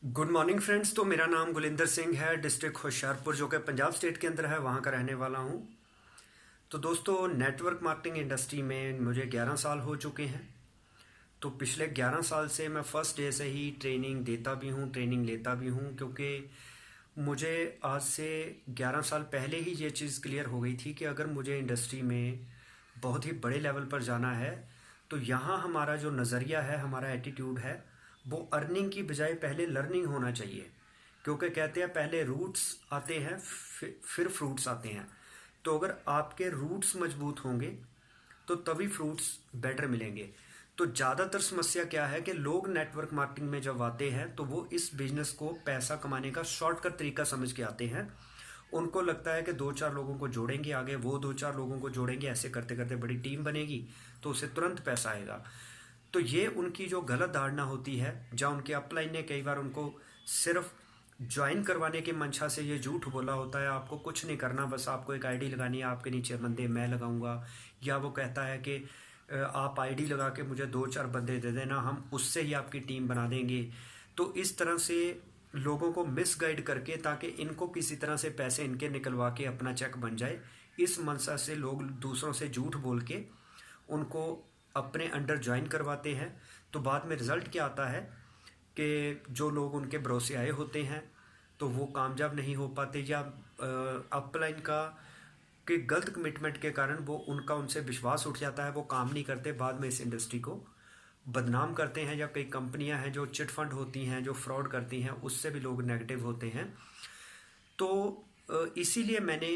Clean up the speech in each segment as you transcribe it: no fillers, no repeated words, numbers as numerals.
Good morning friends. तो मेरा नाम गुलिंदर सिंह है, डिस्ट्रिक्ट होशियारपुर जो कि पंजाब स्टेट के अंदर है, वहाँ का रहने वाला हूँ। तो दोस्तों, नेटवर्क मार्केटिंग इंडस्ट्री में मुझे 11 साल हो चुके हैं। तो पिछले 11 साल से मैं फर्स्ट डे से ही ट्रेनिंग देता भी हूँ, ट्रेनिंग लेता भी हूँ, क्योंकि मुझे आज से 11 साल पहले ही ये चीज़ क्लियर हो गई थी कि अगर मुझे इंडस्ट्री में बहुत ही बड़े लेवल पर जाना है तो यहाँ हमारा जो नज़रिया है, हमारा एटीट्यूड है, वो अर्निंग की बजाय पहले लर्निंग होना चाहिए। क्योंकि कहते हैं पहले रूट्स आते हैं फिर फ्रूट्स आते हैं। तो अगर आपके रूट्स मजबूत होंगे तो तभी फ्रूट्स बेटर मिलेंगे। तो ज़्यादातर समस्या क्या है कि लोग नेटवर्क मार्केटिंग में जब आते हैं तो वो इस बिजनेस को पैसा कमाने का शॉर्टकट तरीका समझ के आते हैं। उनको लगता है कि दो चार लोगों को जोड़ेंगे, आगे वो दो चार लोगों को जोड़ेंगे, ऐसे करते करते बड़ी टीम बनेगी तो उसे तुरंत पैसा आएगा। तो ये उनकी जो गलत धारणा होती है, जहाँ उनके अपलाइन ने कई बार उनको सिर्फ ज्वाइन करवाने के मंशा से ये झूठ बोला होता है, आपको कुछ नहीं करना, बस आपको एक आईडी लगानी है, आपके नीचे बंदे मैं लगाऊंगा। या वो कहता है कि आप आईडी लगा के मुझे दो चार बंदे दे देना, हम उससे ही आपकी टीम बना देंगे। तो इस तरह से लोगों को मिसगाइड करके, ताकि इनको किसी तरह से पैसे इनके निकलवा के अपना चेक बन जाए, इस मंशा से लोग दूसरों से झूठ बोल के उनको अपने अंडर ज्वाइन करवाते हैं। तो बाद में रिज़ल्ट क्या आता है कि जो लोग उनके भरोसे आए होते हैं तो वो कामयाब नहीं हो पाते, या अपलाइन का कि गलत कमिटमेंट के कारण वो उनका उनसे विश्वास उठ जाता है, वो काम नहीं करते, बाद में इस इंडस्ट्री को बदनाम करते हैं। या कई कंपनियां हैं जो चिट फंड होती हैं, जो फ्रॉड करती हैं, उससे भी लोग नेगेटिव होते हैं। तो इसीलिए मैंने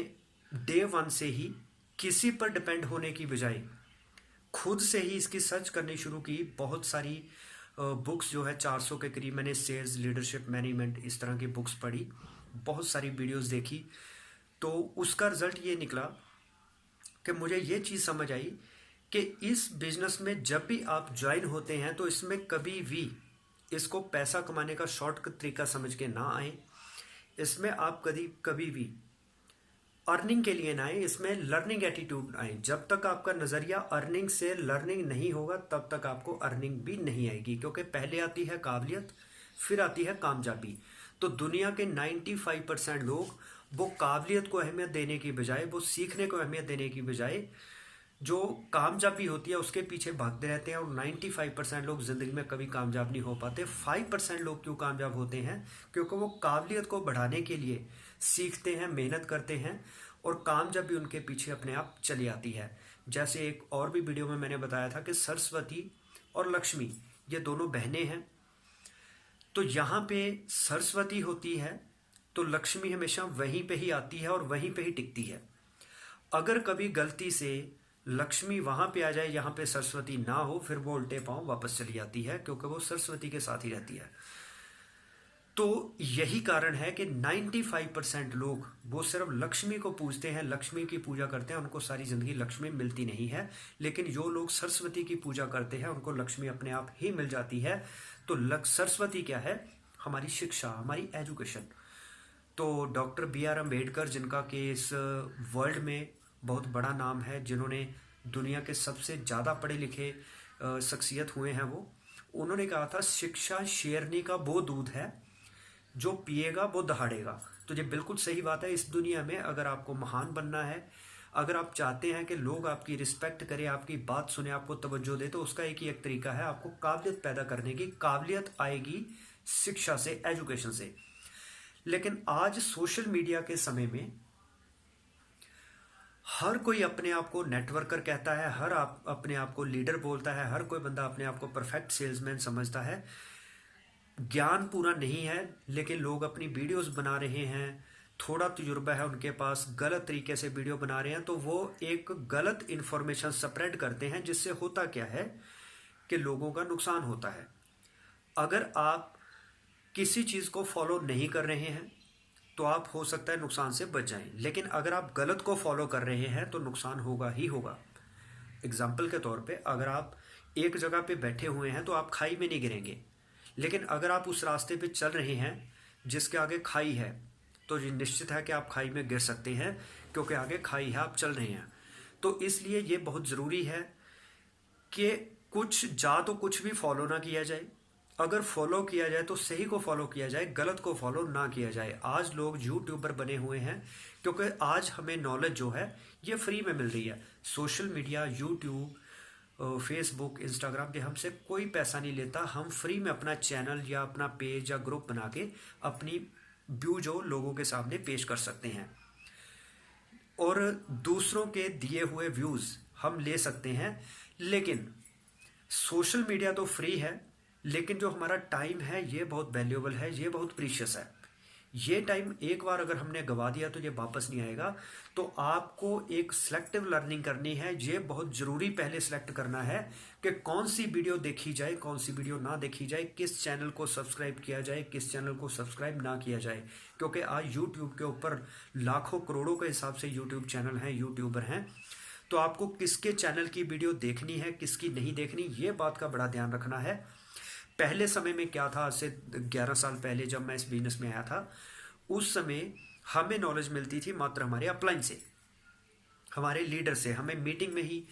डे वन से ही किसी पर डिपेंड होने की बजाय खुद से ही इसकी सर्च करनी शुरू की। बहुत सारी बुक्स जो है 400 के करीब मैंने सेल्स, लीडरशिप, मैनेजमेंट, इस तरह की बुक्स पढ़ी, बहुत सारी वीडियोस देखी। तो उसका रिज़ल्ट ये निकला कि मुझे ये चीज़ समझ आई कि इस बिज़नेस में जब भी आप ज्वाइन होते हैं तो इसमें कभी भी इसको पैसा कमाने का शॉर्टकट तरीका समझ के ना आए। इसमें आप कभी कभी भी अर्निंग के लिए ना आए, इसमें लर्निंग एटीट्यूड आए। जब तक आपका नज़रिया अर्निंग से लर्निंग नहीं होगा तब तक आपको अर्निंग भी नहीं आएगी, क्योंकि पहले आती है काबिलियत, फिर आती है कामयाबी। तो दुनिया के 95% लोग वो काबिलियत को अहमियत देने की बजाय, वो सीखने को अहमियत देने की बजाय, जो कामयाबी होती है उसके पीछे भागते रहते हैं। और 95% लोग ज़िंदगी में कभी कामयाब नहीं हो पाते। 5% लोग क्यों कामयाब होते हैं? क्योंकि वो काबिलियत को बढ़ाने के लिए सीखते हैं, मेहनत करते हैं, और कामयाबी उनके पीछे अपने आप चली आती है। जैसे एक और भी वीडियो में मैंने बताया था कि सरस्वती और लक्ष्मी ये दोनों बहनें हैं। तो यहाँ पे सरस्वती होती है तो लक्ष्मी हमेशा वहीं पे ही आती है और वहीं पे ही टिकती है। अगर कभी गलती से लक्ष्मी वहां पे आ जाए, यहाँ पे सरस्वती ना हो, फिर वो उल्टे पांव वापस चली जाती है, क्योंकि वो सरस्वती के साथ ही रहती है। तो यही कारण है कि 95% लोग वो सिर्फ लक्ष्मी को पूजते हैं, लक्ष्मी की पूजा करते हैं, उनको सारी जिंदगी लक्ष्मी मिलती नहीं है। लेकिन जो लोग सरस्वती की पूजा करते हैं उनको लक्ष्मी अपने आप ही मिल जाती है। तो सरस्वती क्या है? हमारी शिक्षा, हमारी एजुकेशन। तो डॉक्टर B.R. अम्बेडकर, जिनका कि इस वर्ल्ड में बहुत बड़ा नाम है, जिन्होंने दुनिया के सबसे ज़्यादा पढ़े लिखे शख्सियत हुए हैं, वो उन्होंने कहा था शिक्षा शेरनी का वो दूध है जो पिएगा वो दहाड़ेगा। तो ये बिल्कुल सही बात है। इस दुनिया में अगर आपको महान बनना है, अगर आप चाहते हैं कि लोग आपकी रिस्पेक्ट करें, आपकी बात सुने, आपको तवज्जो दे, तो उसका एक ही एक तरीका है, आपको काबिलियत पैदा करने की। काबिलियत आएगी शिक्षा से, एजुकेशन से। लेकिन आज सोशल मीडिया के समय में हर कोई अपने आप को नेटवर्कर कहता है, हर अपने आप को लीडर बोलता है, हर कोई बंदा अपने आप को परफेक्ट सेल्समैन समझता है। ज्ञान पूरा नहीं है, लेकिन लोग अपनी वीडियोस बना रहे हैं, थोड़ा तजुर्बा है उनके पास, गलत तरीके से वीडियो बना रहे हैं, तो वो एक गलत इन्फॉर्मेशन स्प्रेड करते हैं, जिससे होता क्या है कि लोगों का नुकसान होता है। अगर आप किसी चीज़ को फॉलो नहीं कर रहे हैं तो आप हो सकता है नुकसान से बच जाएं, लेकिन अगर आप गलत को फॉलो कर रहे हैं तो नुकसान होगा ही होगा। एग्जाम्पल के तौर पे, अगर आप एक जगह पे बैठे हुए हैं तो आप खाई में नहीं गिरेंगे, लेकिन अगर आप उस रास्ते पे चल रहे हैं जिसके आगे खाई है तो ये निश्चित है कि आप खाई में गिर सकते हैं, क्योंकि आगे खाई है, आप चल रहे हैं। तो इसलिए ये बहुत ज़रूरी है कि कुछ भी फॉलो ना किया जाए। अगर फॉलो किया जाए तो सही को फॉलो किया जाए, गलत को फॉलो ना किया जाए। आज लोग यूट्यूबर बने हुए हैं क्योंकि आज हमें नॉलेज जो है ये फ्री में मिल रही है। Social media, YouTube, Facebook, Instagram पे हमसे कोई पैसा नहीं लेता। हम फ्री में अपना चैनल या अपना पेज या ग्रुप बना के अपनी व्यू जो लोगों के सामने पेश कर सकते हैं और दूसरों के दिए हुए व्यूज़ हम ले सकते हैं। लेकिन सोशल मीडिया तो फ्री है, लेकिन जो हमारा टाइम है ये बहुत वैल्यूएबल है, ये बहुत प्रीशियस है। ये टाइम एक बार अगर हमने गवा दिया तो ये वापस नहीं आएगा। तो आपको एक सिलेक्टिव लर्निंग करनी है। ये बहुत ज़रूरी पहले सिलेक्ट करना है कि कौन सी वीडियो देखी जाए, कौन सी वीडियो ना देखी जाए, किस चैनल को सब्सक्राइब किया जाए, किस चैनल को सब्सक्राइब ना किया जाए। क्योंकि आज यूट्यूब के ऊपर लाखों करोड़ों के हिसाब से यूट्यूब चैनल हैं, यूट्यूबर हैं। तो आपको किसके चैनल की वीडियो देखनी है, किसकी नहीं देखनी, ये बात का बड़ा ध्यान रखना है। पहले समय में क्या था, आज से 11 साल पहले जब मैं इस बिजनेस में आया था, उस समय हमें नॉलेज मिलती थी मात्र हमारे अपलाइन से, हमारे लीडर से। हमें मीटिंग में ही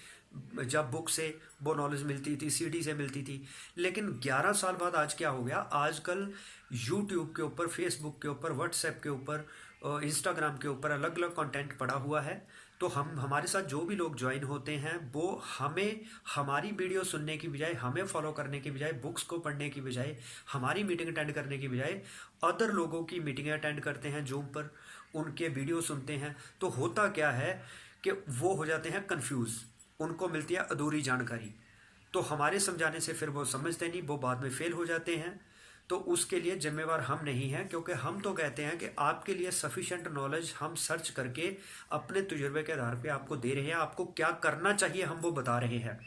जब बुक से वो नॉलेज मिलती थी, सीडी से मिलती थी। लेकिन 11 साल बाद आज क्या हो गया, आजकल यूट्यूब के ऊपर, फेसबुक के ऊपर, व्हाट्सएप के ऊपर, इंस्टाग्राम के ऊपर अलग अलग कंटेंट पड़ा हुआ है। तो हमारे साथ जो भी लोग ज्वाइन होते हैं वो हमें, हमारी वीडियो सुनने की बजाय, हमें फॉलो करने की बजाय, बुक्स को पढ़ने की बजाय, हमारी मीटिंग अटेंड करने की बजाय अदर लोगों की मीटिंगें अटेंड करते हैं जूम पर, उनके वीडियो सुनते हैं। तो होता क्या है कि वो हो जाते हैं कंफ्यूज, उनको मिलती है अधूरी जानकारी। तो हमारे समझाने से फिर वो समझते नहीं, वो बाद में फेल हो जाते हैं। तो उसके लिए जिम्मेवार हम नहीं हैं, क्योंकि हम तो कहते हैं कि आपके लिए सफिशिएंट नॉलेज हम सर्च करके अपने तजुर्बे के आधार पे आपको दे रहे हैं। आपको क्या करना चाहिए हम वो बता रहे हैं,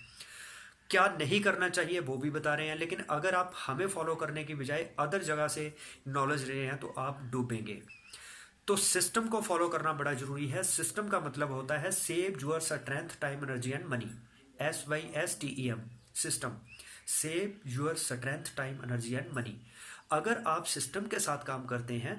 क्या नहीं करना चाहिए वो भी बता रहे हैं। लेकिन अगर आप हमें फॉलो करने की बजाय अदर जगह से नॉलेज ले रहे हैं तो आप डूबेंगे। तो सिस्टम को फॉलो करना बड़ा जरूरी है। सिस्टम का मतलब होता है save your strength, time, energy and money. SYSTEM, system. Save your strength, time, energy and money. अगर आप सिस्टम के साथ काम करते हैं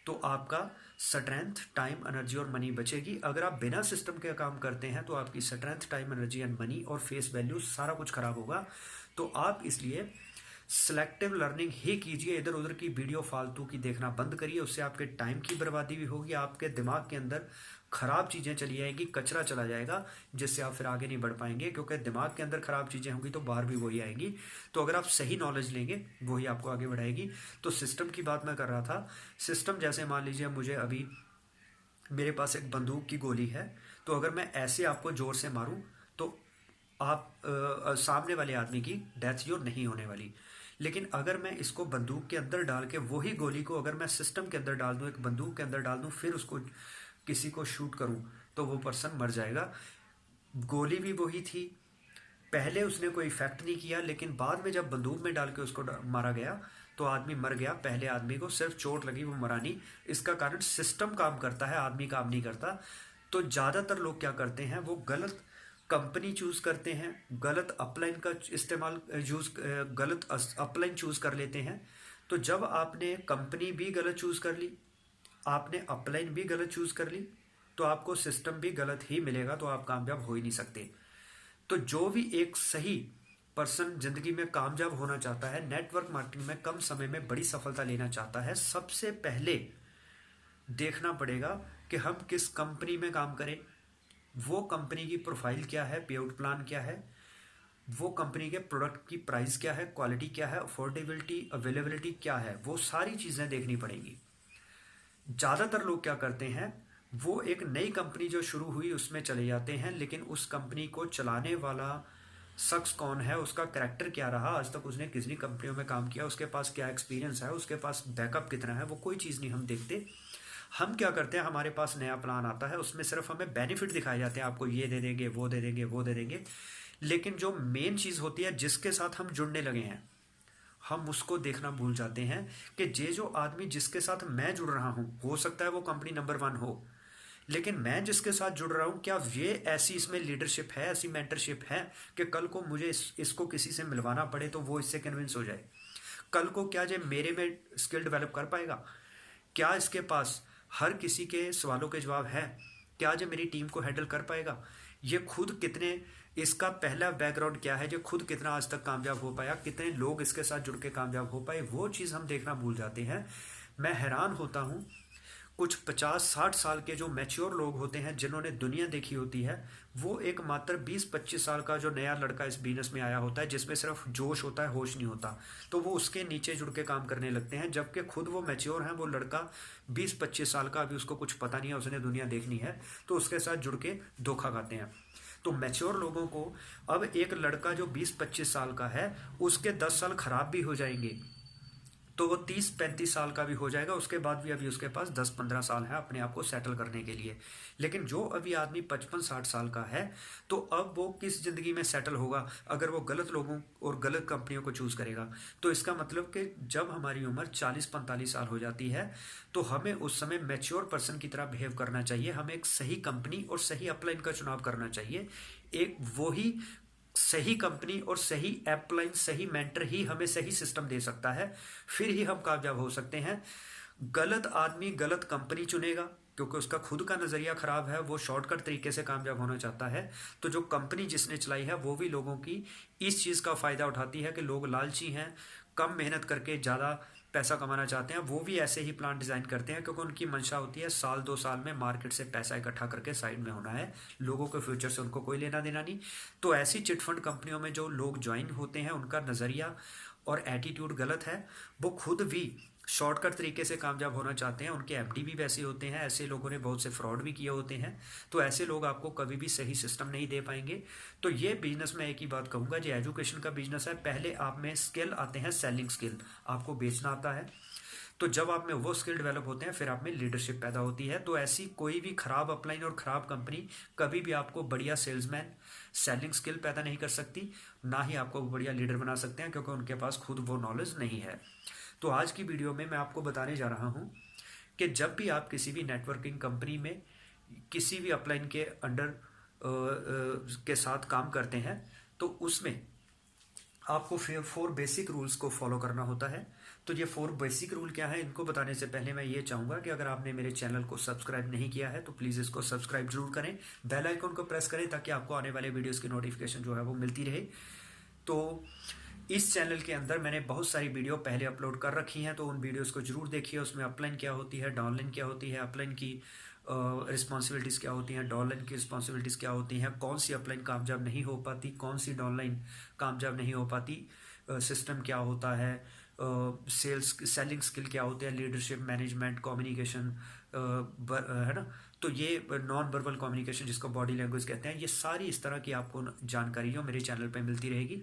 तो आपका स्ट्रेंथ, टाइम, एनर्जी और मनी बचेगी। अगर आप बिना सिस्टम के काम करते हैं तो आपकी strength, time, energy and money और फेस वैल्यू सारा कुछ खराब होगा। तो आप इसलिए सेलेक्टिव लर्निंग ही कीजिए। इधर उधर की वीडियो फालतू की देखना बंद करिए, उससे आपके टाइम की बर्बादी भी होगी, आपके दिमाग के अंदर खराब चीज़ें चली आएगी, कचरा चला जाएगा, जिससे आप फिर आगे नहीं बढ़ पाएंगे। क्योंकि दिमाग के अंदर खराब चीज़ें होंगी तो बाहर भी वही आएंगी। तो अगर आप सही नॉलेज लेंगे वही आपको आगे बढ़ाएगी। तो सिस्टम की बात मैं कर रहा था। सिस्टम जैसे मान लीजिए मुझे अभी, मेरे पास एक बंदूक की गोली है, तो अगर मैं ऐसे आपको जोर से मारूं तो आप सामने वाले आदमी की डेथ जो नहीं होने वाली। लेकिन अगर मैं इसको बंदूक के अंदर डाल के, वही गोली को अगर मैं सिस्टम के अंदर डाल दूं, एक बंदूक के अंदर डाल दूं, फिर उसको किसी को शूट करूं तो वो पर्सन मर जाएगा। गोली भी वही थी, पहले उसने कोई इफेक्ट नहीं किया, लेकिन बाद में जब बंदूक में डाल के उसको मारा गया तो आदमी मर गया। पहले आदमी को सिर्फ चोट लगी, वो मरा नहीं। इसका कारण सिस्टम काम करता है, आदमी काम नहीं करता। तो ज़्यादातर लोग क्या करते हैं, वो गलत कंपनी चूज करते हैं, गलत अपलाइन का इस्तेमाल गलत अपलाइन चूज कर लेते हैं। तो जब आपने कंपनी भी गलत चूज कर ली, आपने अपलाइन भी गलत चूज कर ली, तो आपको सिस्टम भी गलत ही मिलेगा, तो आप कामयाब हो ही नहीं सकते। तो जो भी एक सही पर्सन जिंदगी में कामयाब होना चाहता है, नेटवर्क मार्केटिंग में कम समय में बड़ी सफलता लेना चाहता है, सबसे पहले देखना पड़ेगा कि हम किस कंपनी में काम करें, वो कंपनी की प्रोफाइल क्या है, पे आउट प्लान क्या है, वो कंपनी के प्रोडक्ट की प्राइस क्या है, क्वालिटी क्या है, अफोर्डेबिलिटी, अवेलेबिलिटी क्या है, वो सारी चीज़ें देखनी पड़ेंगी। ज़्यादातर लोग क्या करते हैं, वो एक नई कंपनी जो शुरू हुई उसमें चले जाते हैं, लेकिन उस कंपनी को चलाने वाला शख्स कौन है, उसका कैरेक्टर क्या रहा, आज तक उसने कितनी कंपनियों में काम किया, उसके पास क्या एक्सपीरियंस है, उसके पास बैकअप कितना है, वो कोई चीज़ नहीं हम देखते। हम क्या करते हैं, हमारे पास नया प्लान आता है, उसमें सिर्फ हमें बेनिफिट दिखाए जाते हैं, आपको ये दे देंगे, वो दे देंगे, वो दे देंगे। लेकिन जो मेन चीज़ होती है, जिसके साथ हम जुड़ने लगे हैं, हम उसको देखना भूल जाते हैं कि ये जो आदमी जिसके साथ मैं जुड़ रहा हूँ, हो सकता है वो कंपनी नंबर 1 हो, लेकिन मैं जिसके साथ जुड़ रहा हूँ, क्या ये ऐसी इसमें लीडरशिप है, ऐसी मेंटरशिप है कि कल को मुझे इसको किसी से मिलवाना पड़े तो वो इससे कन्विंस हो जाए। कल को क्या ये मेरे में स्किल डेवलप कर पाएगा, क्या इसके पास हर किसी के सवालों के जवाब हैं, क्या जो मेरी टीम को हैंडल कर पाएगा, ये खुद कितने इसका पहला बैकग्राउंड क्या है, जो खुद कितना आज तक कामयाब हो पाया, कितने लोग इसके साथ जुड़ के कामयाब हो पाए, वो चीज़ हम देखना भूल जाते हैं। मैं हैरान होता हूँ, कुछ 50-60 साल के जो मैच्योर लोग होते हैं, जिन्होंने दुनिया देखी होती है, वो एक मात्र 20-25 साल का जो नया लड़का इस बिजनेस में आया होता है, जिसमें सिर्फ जोश होता है, होश नहीं होता, तो वो उसके नीचे जुड़ के काम करने लगते हैं। जबकि खुद वो मैच्योर हैं, वो लड़का 20-25 साल का, अभी उसको कुछ पता नहीं है, उसने दुनिया देखनी है, तो उसके साथ जुड़ के धोखा खाते हैं। तो मैच्योर लोगों को अब एक लड़का जो 20-25 साल का है, उसके 10 साल खराब भी हो जाएंगे, तो वो 30-35 साल का भी हो जाएगा, उसके बाद भी अभी उसके पास 10-15 साल है अपने आप को सेटल करने के लिए। लेकिन जो अभी आदमी 55-60 साल का है, तो अब वो किस ज़िंदगी में सेटल होगा अगर वो गलत लोगों और गलत कंपनियों को चूज़ करेगा। तो इसका मतलब कि जब हमारी उम्र 40-45 साल हो जाती है, तो हमें उस समय मैच्योर पर्सन की तरह बिहेव करना चाहिए। हमें एक सही कंपनी और सही अपलाइन का चुनाव करना चाहिए। एक वही सही कंपनी और सही अपलाइन, सही मेंटर ही हमें सही सिस्टम दे सकता है, फिर ही हम कामयाब हो सकते हैं। गलत आदमी गलत कंपनी चुनेगा क्योंकि उसका खुद का नज़रिया ख़राब है, वो शॉर्टकट तरीके से कामयाब होना चाहता है। तो जो कंपनी जिसने चलाई है, वो भी लोगों की इस चीज़ का फ़ायदा उठाती है कि लोग लालची हैं, कम मेहनत करके ज़्यादा पैसा कमाना चाहते हैं, वो भी ऐसे ही प्लान डिज़ाइन करते हैं क्योंकि उनकी मंशा होती है साल 2 साल में मार्केट से पैसा इकट्ठा करके साइड में होना है, लोगों के फ्यूचर से उनको कोई लेना देना नहीं। तो ऐसी चिटफंड कंपनियों में जो लोग ज्वाइन होते हैं, उनका नज़रिया और एटीट्यूड गलत है। वो खुद भी शॉर्टकट तरीके से कामयाब होना चाहते हैं, उनके एमडी भी वैसे होते हैं, ऐसे लोगों ने बहुत से फ्रॉड भी किए होते हैं। तो ऐसे लोग आपको कभी भी सही सिस्टम नहीं दे पाएंगे। तो ये बिजनेस में एक ही बात कहूँगा, जो एजुकेशन का बिजनेस है, पहले आप में स्किल आते हैं, सेलिंग स्किल, आपको बेचना आता है। तो जब आप में वो स्किल डेवलप होते हैं, फिर आप में लीडरशिप पैदा होती है। तो ऐसी कोई भी खराब अपलाइन और खराब कंपनी कभी भी आपको बढ़िया सेल्समैन, सेलिंग स्किल पैदा नहीं कर सकती, ना ही आपको बढ़िया लीडर बना सकते हैं, क्योंकि उनके पास खुद वो नॉलेज नहीं है। तो आज की वीडियो में मैं आपको बताने जा रहा हूँ कि जब भी आप किसी भी नेटवर्किंग कंपनी में किसी भी अपलाइन के अंडर के साथ काम करते हैं, तो उसमें आपको 4 बेसिक रूल्स को फॉलो करना होता है। तो ये 4 बेसिक रूल क्या है, इनको बताने से पहले मैं ये चाहूँगा कि अगर आपने मेरे चैनल को सब्सक्राइब नहीं किया है, तो प्लीज़ इसको सब्सक्राइब जरूर करें, बेल आइकन को प्रेस करें, ताकि आपको आने वाले वीडियोस की नोटिफिकेशन जो है वो मिलती रहे। तो इस चैनल के अंदर मैंने बहुत सारी वीडियो पहले अपलोड कर रखी हैं, तो उन वीडियोस को जरूर देखिए। उसमें अपलाइन क्या होती है, डाउनलाइन क्या होती है, अपलाइन की रिस्पॉन्सिबिलिटीज़ क्या होती हैं, डाउनलाइन की रिस्पॉन्सिबिलिटीज़ क्या होती हैं, कौन सी अपलाइन कामयाब नहीं हो पाती, कौन सी डाउनलाइन कामयाब नहीं हो पाती, सिस्टम क्या होता है, सेलिंग स्किल क्या होते हैं, लीडरशिप, मैनेजमेंट, कम्युनिकेशन, है ना। तो ये नॉन वर्बल कम्युनिकेशन, जिसको बॉडी लैंग्वेज कहते हैं, ये सारी इस तरह की आपको जानकारी जो मेरे चैनल पे मिलती रहेगी।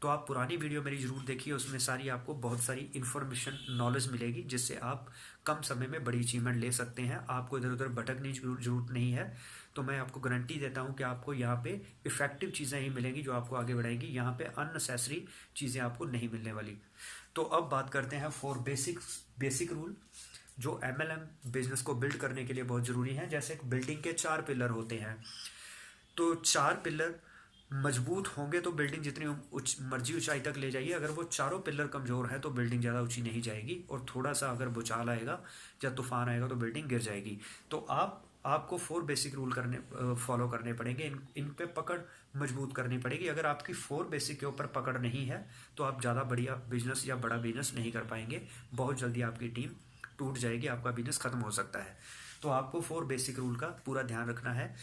तो आप पुरानी वीडियो मेरी ज़रूर देखिए, उसमें सारी आपको बहुत सारी इन्फॉर्मेशन, नॉलेज मिलेगी, जिससे आप कम समय में बड़ी अचीवमेंट ले सकते हैं। आपको इधर उधर भटकने की जरूरत नहीं है। तो मैं आपको गारंटी देता हूं कि आपको यहाँ पे इफ़ेक्टिव चीज़ें ही मिलेंगी जो आपको आगे बढ़ाएंगी। यहाँ पे अननेसेसरी चीज़ें आपको नहीं मिलने वाली। तो अब बात करते हैं 4 बेसिक रूल जो MLM बिजनेस को बिल्ड करने के लिए बहुत ज़रूरी हैं। जैसे एक बिल्डिंग के 4 पिलर होते हैं, तो 4 पिलर मजबूत होंगे तो बिल्डिंग जितनी मर्जी ऊंचाई तक ले जाइए। अगर वो चारों पिलर कमज़ोर है तो बिल्डिंग ज़्यादा ऊंची नहीं जाएगी, और थोड़ा सा अगर भूचाल आएगा या तूफान आएगा तो बिल्डिंग गिर जाएगी। तो आपको 4 बेसिक रूल फॉलो करने पड़ेंगे, इन पे पकड़ मजबूत करनी पड़ेगी। अगर आपकी 4 बेसिक के ऊपर पकड़ नहीं है, तो आप ज़्यादा बढ़िया बिजनेस या बड़ा बिजनेस नहीं कर पाएंगे। बहुत जल्दी आपकी टीम टूट जाएगी, आपका बिजनेस ख़त्म हो सकता है। तो आपको 4 बेसिक रूल का पूरा ध्यान रखना है।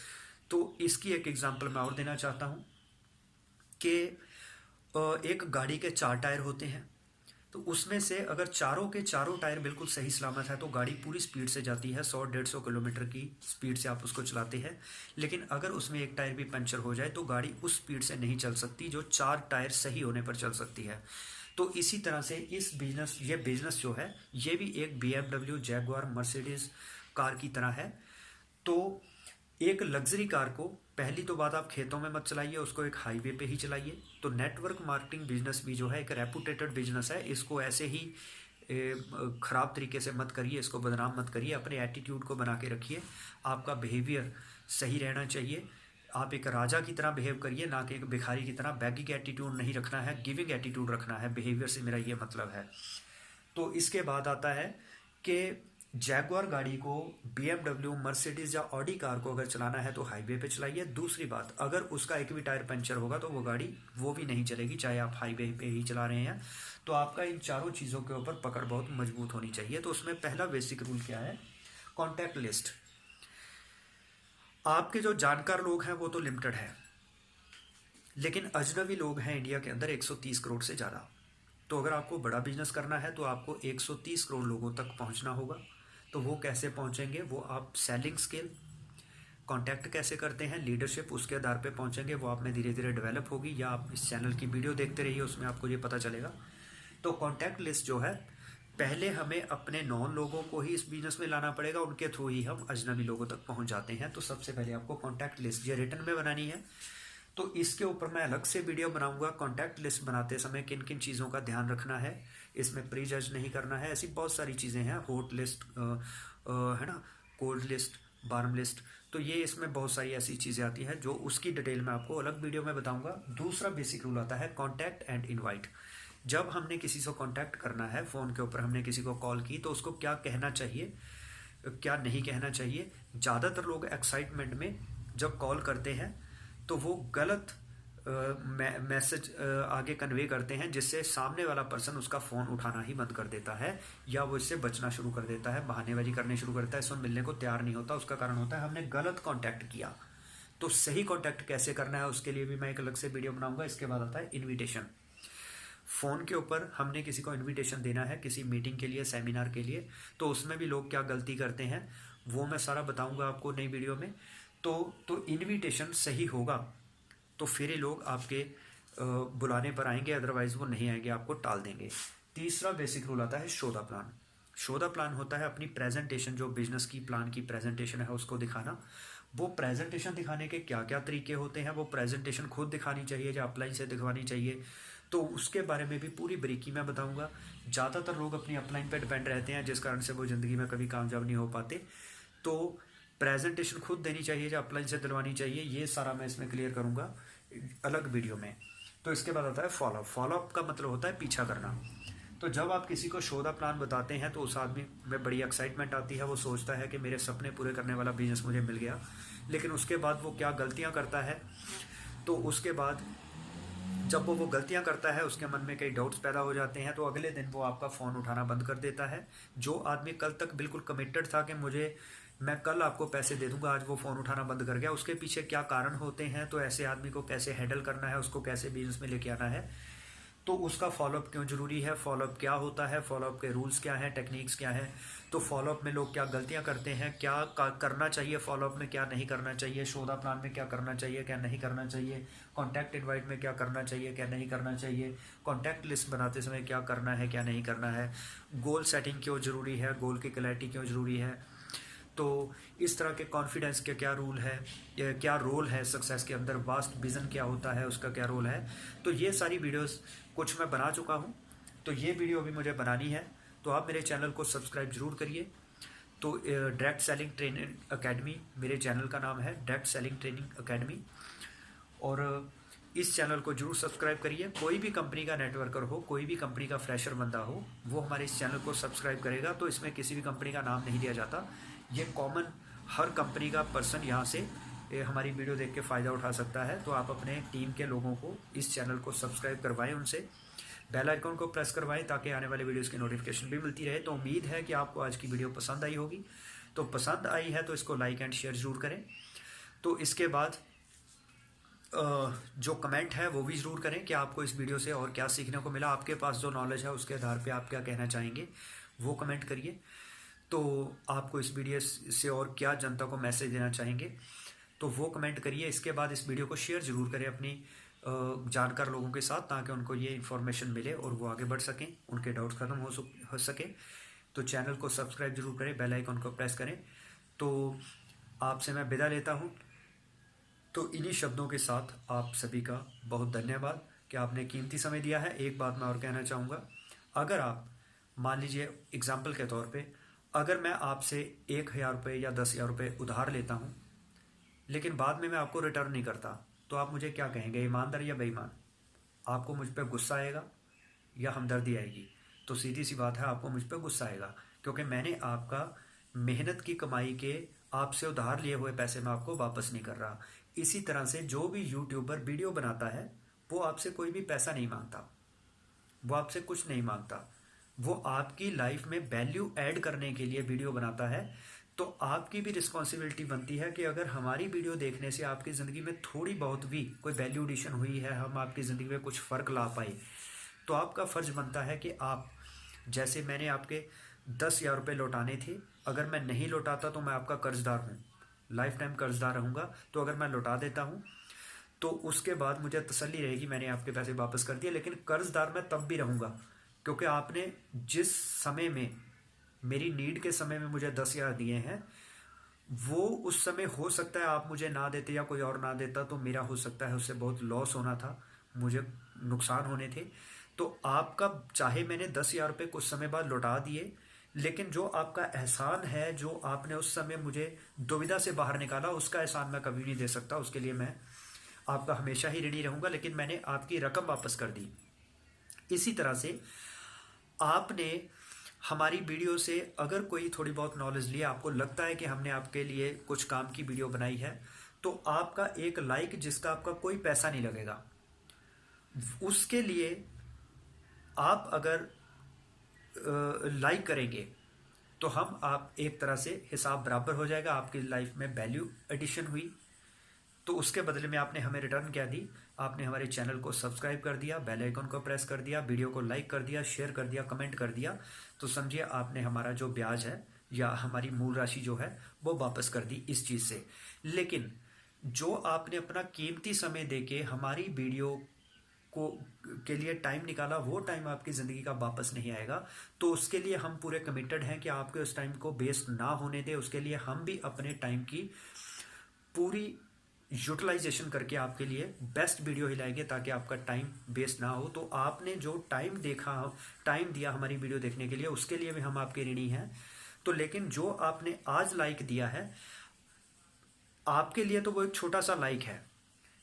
तो इसकी एक एग्जाम्पल मैं और देना चाहता हूँ कि एक गाड़ी के 4 टायर होते हैं, तो उसमें से अगर चारों के चारों टायर बिल्कुल सही सलामत है, तो गाड़ी पूरी स्पीड से जाती है, 100-150 किलोमीटर की स्पीड से आप उसको चलाते हैं। लेकिन अगर उसमें एक टायर भी पंचर हो जाए, तो गाड़ी उस स्पीड से नहीं चल सकती जो 4 टायर सही होने पर चल सकती है। तो इसी तरह से ये बिजनेस जो है, ये भी एक BMW, जैगुआर, मर्सिडीज कार की तरह है। तो एक लग्जरी कार को पहली तो बात, आप खेतों में मत चलाइए, उसको एक हाईवे पे ही चलाइए। तो नेटवर्क मार्केटिंग बिजनेस भी जो है एक रेपुटेटेड बिजनेस है, इसको ऐसे ही ख़राब तरीके से मत करिए, इसको बदनाम मत करिए। अपने एटीट्यूड को बना के रखिए, आपका बिहेवियर सही रहना चाहिए। आप एक राजा की तरह बिहेव करिए, ना कि एक भिखारी की तरह। बैगिंग एटीट्यूड नहीं रखना है, गिविंग एटीट्यूड रखना है। बिहेवियर से मेरा ये मतलब है। तो इसके बाद आता है कि जैगुआर गाड़ी को, BMW, मर्सिडीज या ऑडी कार को अगर चलाना है तो हाईवे पे चलाइए। दूसरी बात, अगर उसका एक भी टायर पंचर होगा तो वो गाड़ी वो भी नहीं चलेगी, चाहे आप हाईवे पे ही चला रहे हैं। तो आपका इन चारों चीज़ों के ऊपर पकड़ बहुत मजबूत होनी चाहिए। तो उसमें पहला बेसिक रूल क्या है? Contact list. आपके जो जानकार लोग हैं वो तो लिमिटेड है, लेकिन अजनबी लोग हैं इंडिया के अंदर 130 करोड़ से ज़्यादा। तो अगर आपको बड़ा बिजनेस करना है तो आपको 130 करोड़ लोगों तक पहुंचना होगा। तो वो कैसे पहुंचेंगे? वो आप सेलिंग स्किल, कांटेक्ट कैसे करते हैं, लीडरशिप, उसके आधार पे पहुंचेंगे। वो आप में धीरे धीरे डेवलप होगी, या आप इस चैनल की वीडियो देखते रहिए, उसमें आपको ये पता चलेगा। तो कांटेक्ट लिस्ट जो है, पहले हमें अपने नॉन लोगों को ही इस बिजनेस में लाना पड़ेगा, उनके थ्रू ही हम अजनबी लोगों तक पहुंच जाते हैं। तो सबसे पहले आपको कॉन्टैक्ट लिस्ट ये रिटर्न में बनानी है। तो इसके ऊपर मैं अलग से वीडियो बनाऊंगा। कॉन्टैक्ट लिस्ट बनाते समय किन किन चीज़ों का ध्यान रखना है, इसमें प्री जज नहीं करना है, ऐसी बहुत सारी चीज़ें हैं। हॉट लिस्ट है ना, कोल्ड लिस्ट, वार्म लिस्ट, तो ये इसमें बहुत सारी ऐसी चीज़ें आती हैं जो उसकी डिटेल मैं आपको अलग वीडियो में बताऊंगा। दूसरा बेसिक रूल आता है कॉन्टैक्ट एंड इनवाइट। जब हमने किसी से कॉन्टैक्ट करना है, फ़ोन के ऊपर हमने किसी को कॉल की, तो उसको क्या कहना चाहिए, क्या नहीं कहना चाहिए। ज़्यादातर लोग एक्साइटमेंट में जब कॉल करते हैं तो वो गलत मैसेज आगे कन्वे करते हैं, जिससे सामने वाला पर्सन उसका फ़ोन उठाना ही बंद कर देता है, या वो इससे बचना शुरू कर देता है, बहानेबाजी करने शुरू करता है, इससे मिलने को तैयार नहीं होता। उसका कारण होता है हमने गलत कॉन्टैक्ट किया। तो सही कॉन्टैक्ट कैसे करना है उसके लिए भी मैं एक अलग से वीडियो बनाऊंगा। इसके बाद आता है इन्विटेशन। फ़ोन के ऊपर हमने किसी को इनविटेशन देना है किसी मीटिंग के लिए, सेमिनार के लिए, तो उसमें भी लोग क्या गलती करते हैं वो मैं सारा बताऊंगा आपको नई वीडियो में। तो इनविटेशन सही होगा तो फिर ही लोग आपके बुलाने पर आएंगे, अदरवाइज वो नहीं आएंगे, आपको टाल देंगे। तीसरा बेसिक रूल आता है show the plan. Show the plan होता है अपनी प्रेजेंटेशन, जो बिजनेस की प्लान की प्रेजेंटेशन है उसको दिखाना। वो प्रेजेंटेशन दिखाने के क्या क्या तरीके होते हैं, वो प्रेजेंटेशन खुद दिखानी चाहिए या अपलाइन से दिखवानी चाहिए, तो उसके बारे में भी पूरी बारीकी मैं बताऊंगा। ज़्यादातर लोग अपनी अपलाइन पे डिपेंड रहते हैं, जिस कारण से वो ज़िंदगी में कभी कामयाब नहीं हो पाते। तो प्रेजेंटेशन खुद देनी चाहिए या अपलाइन से दिलवानी चाहिए, ये सारा मैं इसमें क्लियर करूँगा अलग वीडियो में। तो इसके बाद आता है फॉलोअप। फॉलोअप का मतलब होता है पीछा करना। तो जब आप किसी को शो द प्लान बताते हैं तो उस आदमी में बड़ी एक्साइटमेंट आती है, वो सोचता है कि मेरे सपने पूरे करने वाला बिजनेस मुझे मिल गया। लेकिन उसके बाद वो क्या गलतियां करता है, तो उसके बाद जब वो गलतियां करता है उसके मन में कई डाउट्स पैदा हो जाते हैं, तो अगले दिन वो आपका फ़ोन उठाना बंद कर देता है। जो आदमी कल तक बिल्कुल कमिटेड था कि मैं कल आपको पैसे दे दूंगा, आज वो फ़ोन उठाना बंद कर गया। उसके पीछे क्या कारण होते हैं, तो ऐसे आदमी को कैसे हैंडल करना है, उसको कैसे बिजनेस में लेके आना है, तो उसका फॉलोअप क्यों ज़रूरी है, फॉलोअप क्या होता है, फॉलोअप के रूल्स क्या हैं, टेक्निक्स क्या हैं। तो फॉलोअप में लोग क्या गलतियां करते हैं, क्या करना चाहिए फॉलोअप में, क्या नहीं करना चाहिए, शो द प्लान में क्या करना चाहिए, क्या नहीं करना चाहिए, कॉन्टैक्ट इनवाइट में क्या करना चाहिए, क्या नहीं करना चाहिए, कॉन्टैक्ट लिस्ट बनाते समय क्या करना है, क्या नहीं करना है, गोल सेटिंग क्यों ज़रूरी है, गोल की क्लैरिटी क्यों ज़रूरी है। तो इस तरह के कॉन्फिडेंस के क्या रूल है, क्या रोल है सक्सेस के अंदर, वास्ट विज़न क्या होता है, उसका क्या रोल है। तो ये सारी वीडियोस कुछ मैं बना चुका हूँ, तो ये वीडियो भी मुझे बनानी है। तो आप मेरे चैनल को सब्सक्राइब जरूर करिए। तो डायरेक्ट सेलिंग ट्रेनिंग अकेडमी मेरे चैनल का नाम है, डायरेक्ट सेलिंग ट्रेनिंग अकेडमी। और इस चैनल को जरूर सब्सक्राइब करिए। कोई भी कंपनी का नेटवर्कर हो, कोई भी कंपनी का फ्रेशर बंदा हो, वो हमारे इस चैनल को सब्सक्राइब करेगा। तो इसमें किसी भी कंपनी का नाम नहीं दिया जाता, ये कॉमन हर कंपनी का पर्सन यहाँ से हमारी वीडियो देख के फ़ायदा उठा सकता है। तो आप अपने टीम के लोगों को इस चैनल को सब्सक्राइब करवाएं, उनसे बेल आइकन को प्रेस करवाएं, ताकि आने वाले वीडियोस की नोटिफिकेशन भी मिलती रहे। तो उम्मीद है कि आपको आज की वीडियो पसंद आई होगी। तो पसंद आई है तो इसको लाइक एंड शेयर ज़रूर करें। तो इसके बाद जो कमेंट है वो भी ज़रूर करें कि आपको इस वीडियो से और क्या सीखने को मिला। आपके पास जो नॉलेज है उसके आधार पे आप क्या कहना चाहेंगे वो कमेंट करिए। तो आपको इस वीडियो से और क्या जनता को मैसेज देना चाहेंगे तो वो कमेंट करिए। इसके बाद इस वीडियो को शेयर ज़रूर करें अपनी जानकार लोगों के साथ, ताकि उनको ये इन्फॉर्मेशन मिले और वो आगे बढ़ सकें, उनके डाउट्स ख़त्म हो सके। तो चैनल को सब्सक्राइब जरूर करें, बेल आइकन को प्रेस करें। तो आपसे मैं विदा लेता हूँ। तो इन्हीं शब्दों के साथ आप सभी का बहुत धन्यवाद कि आपने कीमती समय दिया है। एक बात मैं और कहना चाहूँगा, अगर आप मान लीजिए एग्जाम्पल के तौर पे, अगर मैं आपसे 1,000 रुपये या 10,000 रुपये उधार लेता हूँ, लेकिन बाद में मैं आपको रिटर्न नहीं करता, तो आप मुझे क्या कहेंगे, ईमानदार या बेईमान? आपको मुझ पर गुस्सा आएगा या हमदर्दी आएगी? तो सीधी सी बात है, आपको मुझ पर गुस्सा आएगा, क्योंकि मैंने आपका मेहनत की कमाई के आपसे उधार लिए हुए पैसे मैं आपको वापस नहीं कर रहा। इसी तरह से जो भी यूट्यूबर वीडियो बनाता है वो आपसे कोई भी पैसा नहीं मांगता, वो आपसे कुछ नहीं मांगता, वो आपकी लाइफ में वैल्यू ऐड करने के लिए वीडियो बनाता है। तो आपकी भी रिस्पॉन्सिबिलिटी बनती है कि अगर हमारी वीडियो देखने से आपकी ज़िंदगी में थोड़ी बहुत भी कोई वैल्यू एडिशन हुई है, हम आपकी ज़िंदगी में कुछ फ़र्क ला पाए, तो आपका फ़र्ज़ बनता है कि आप, जैसे मैंने आपके 10,000 रुपये लौटाने थे, अगर मैं नहीं लौटाता तो मैं आपका कर्जदार हूँ, लाइफ टाइम कर्जदार रहूँगा। तो अगर मैं लौटा देता हूँ तो उसके बाद मुझे तसल्ली रहेगी मैंने आपके पैसे वापस कर दिए, लेकिन कर्जदार मैं तब भी रहूँगा क्योंकि आपने जिस समय में, मेरी नीड के समय में मुझे 10,000 दिए हैं, वो उस समय हो सकता है आप मुझे ना देते या कोई और ना देता तो मेरा हो सकता है उससे बहुत लॉस होना था, मुझे नुकसान होने थे। तो आपका, चाहे मैंने 10,000 रुपये कुछ समय बाद लौटा दिए, लेकिन जो आपका एहसान है, जो आपने उस समय मुझे दुविधा से बाहर निकाला, उसका एहसान मैं कभी नहीं दे सकता। उसके लिए मैं आपका हमेशा ही ऋणी रहूँगा, लेकिन मैंने आपकी रकम वापस कर दी। इसी तरह से आपने हमारी वीडियो से अगर कोई थोड़ी बहुत नॉलेज लिया, आपको लगता है कि हमने आपके लिए कुछ काम की वीडियो बनाई है, तो आपका एक लाइक, जिसका आपका कोई पैसा नहीं लगेगा, उसके लिए आप अगर लाइक करेंगे तो हम, आप एक तरह से हिसाब बराबर हो जाएगा, आपकी लाइफ में वैल्यू एडिशन हुई। तो उसके बदले में आपने हमें रिटर्न क्या दी, आपने हमारे चैनल को सब्सक्राइब कर दिया, बेल आइकन को प्रेस कर दिया, वीडियो को लाइक कर दिया, शेयर कर दिया, कमेंट कर दिया। तो समझिए आपने हमारा जो ब्याज है या हमारी मूल राशि जो है वो वापस कर दी इस चीज़ से। लेकिन जो आपने अपना कीमती समय देके हमारी वीडियो को के लिए टाइम निकाला, वो टाइम आपकी ज़िंदगी का वापस नहीं आएगा। तो उसके लिए हम पूरे कमिटेड हैं कि आपके उस टाइम को वेस्ट ना होने दें। उसके लिए हम भी अपने टाइम की पूरी यूटिलाइजेशन करके आपके लिए बेस्ट वीडियो ही लाएंगे ताकि आपका टाइम वेस्ट ना हो। तो आपने जो टाइम देखा, टाइम दिया हमारी वीडियो देखने के लिए, उसके लिए भी हम आपके ऋणी हैं। तो लेकिन जो आपने आज लाइक दिया है, आपके लिए तो वो एक छोटा सा लाइक है,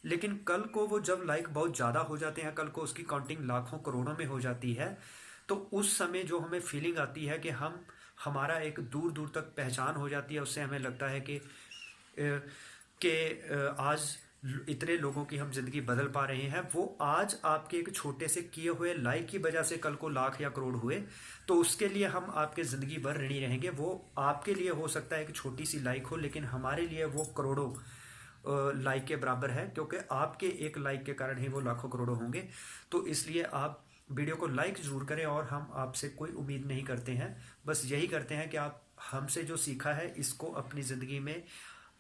लेकिन कल को वो जब लाइक बहुत ज़्यादा हो जाते हैं, कल को उसकी काउंटिंग लाखों करोड़ों में हो जाती है, तो उस समय जो हमें फीलिंग आती है कि हम, हमारा एक दूर दूर तक पहचान हो जाती है, उससे हमें लगता है कि आज इतने लोगों की हम जिंदगी बदल पा रहे हैं। वो आज आपके एक छोटे से किए हुए लाइक की वजह से कल को लाख या करोड़ हुए, तो उसके लिए हम आपके ज़िंदगी भर ऋणी रहेंगे। वो आपके लिए हो सकता है एक छोटी सी लाइक हो, लेकिन हमारे लिए वो करोड़ों लाइक के बराबर है, क्योंकि आपके एक लाइक के कारण ही वो लाखों करोड़ों होंगे। तो इसलिए आप वीडियो को लाइक ज़रूर करें, और हम आपसे कोई उम्मीद नहीं करते हैं, बस यही करते हैं कि आप हमसे जो सीखा है इसको अपनी ज़िंदगी में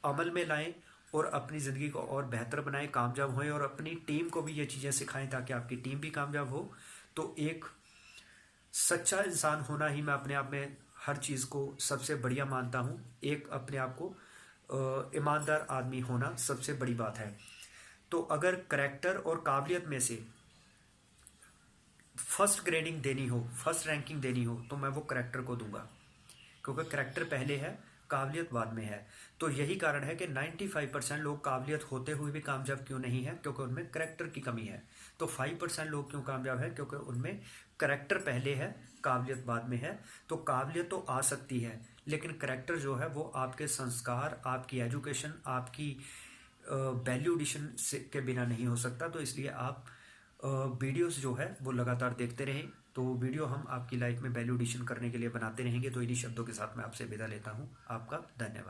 अमल में लाएं और अपनी ज़िंदगी को और बेहतर बनाएं, कामयाब होएं, और अपनी टीम को भी ये चीज़ें सिखाएं ताकि आपकी टीम भी कामयाब हो। तो एक सच्चा इंसान होना ही मैं अपने आप में हर चीज़ को सबसे बढ़िया मानता हूँ। एक अपने आप को ईमानदार आदमी होना सबसे बड़ी बात है। तो अगर करैक्टर और काबिलियत में से फर्स्ट ग्रेडिंग देनी हो, फर्स्ट रैंकिंग देनी हो, तो मैं वो करैक्टर को दूंगा, क्योंकि करैक्टर पहले है, काबिलियत बाद में है। तो यही कारण है कि 95% लोग काबिलियत होते हुए भी कामयाब क्यों नहीं है, क्योंकि उनमें करैक्टर की कमी है। तो 5% लोग क्यों कामयाब है, क्योंकि उनमें करैक्टर पहले है, काबिलियत बाद में है। तो काबिलियत तो आ सकती है, लेकिन करैक्टर जो है वो आपके संस्कार, आपकी एजुकेशन, आपकी वैल्यू एडिशन के बिना नहीं हो सकता। तो इसलिए आप वीडियोस जो है वो लगातार देखते रहें। तो वीडियो हम आपकी लाइफ में वैल्यू एडिशन करने के लिए बनाते रहेंगे। तो इन्हीं शब्दों के साथ मैं आपसे विदा लेता हूँ। आपका धन्यवाद।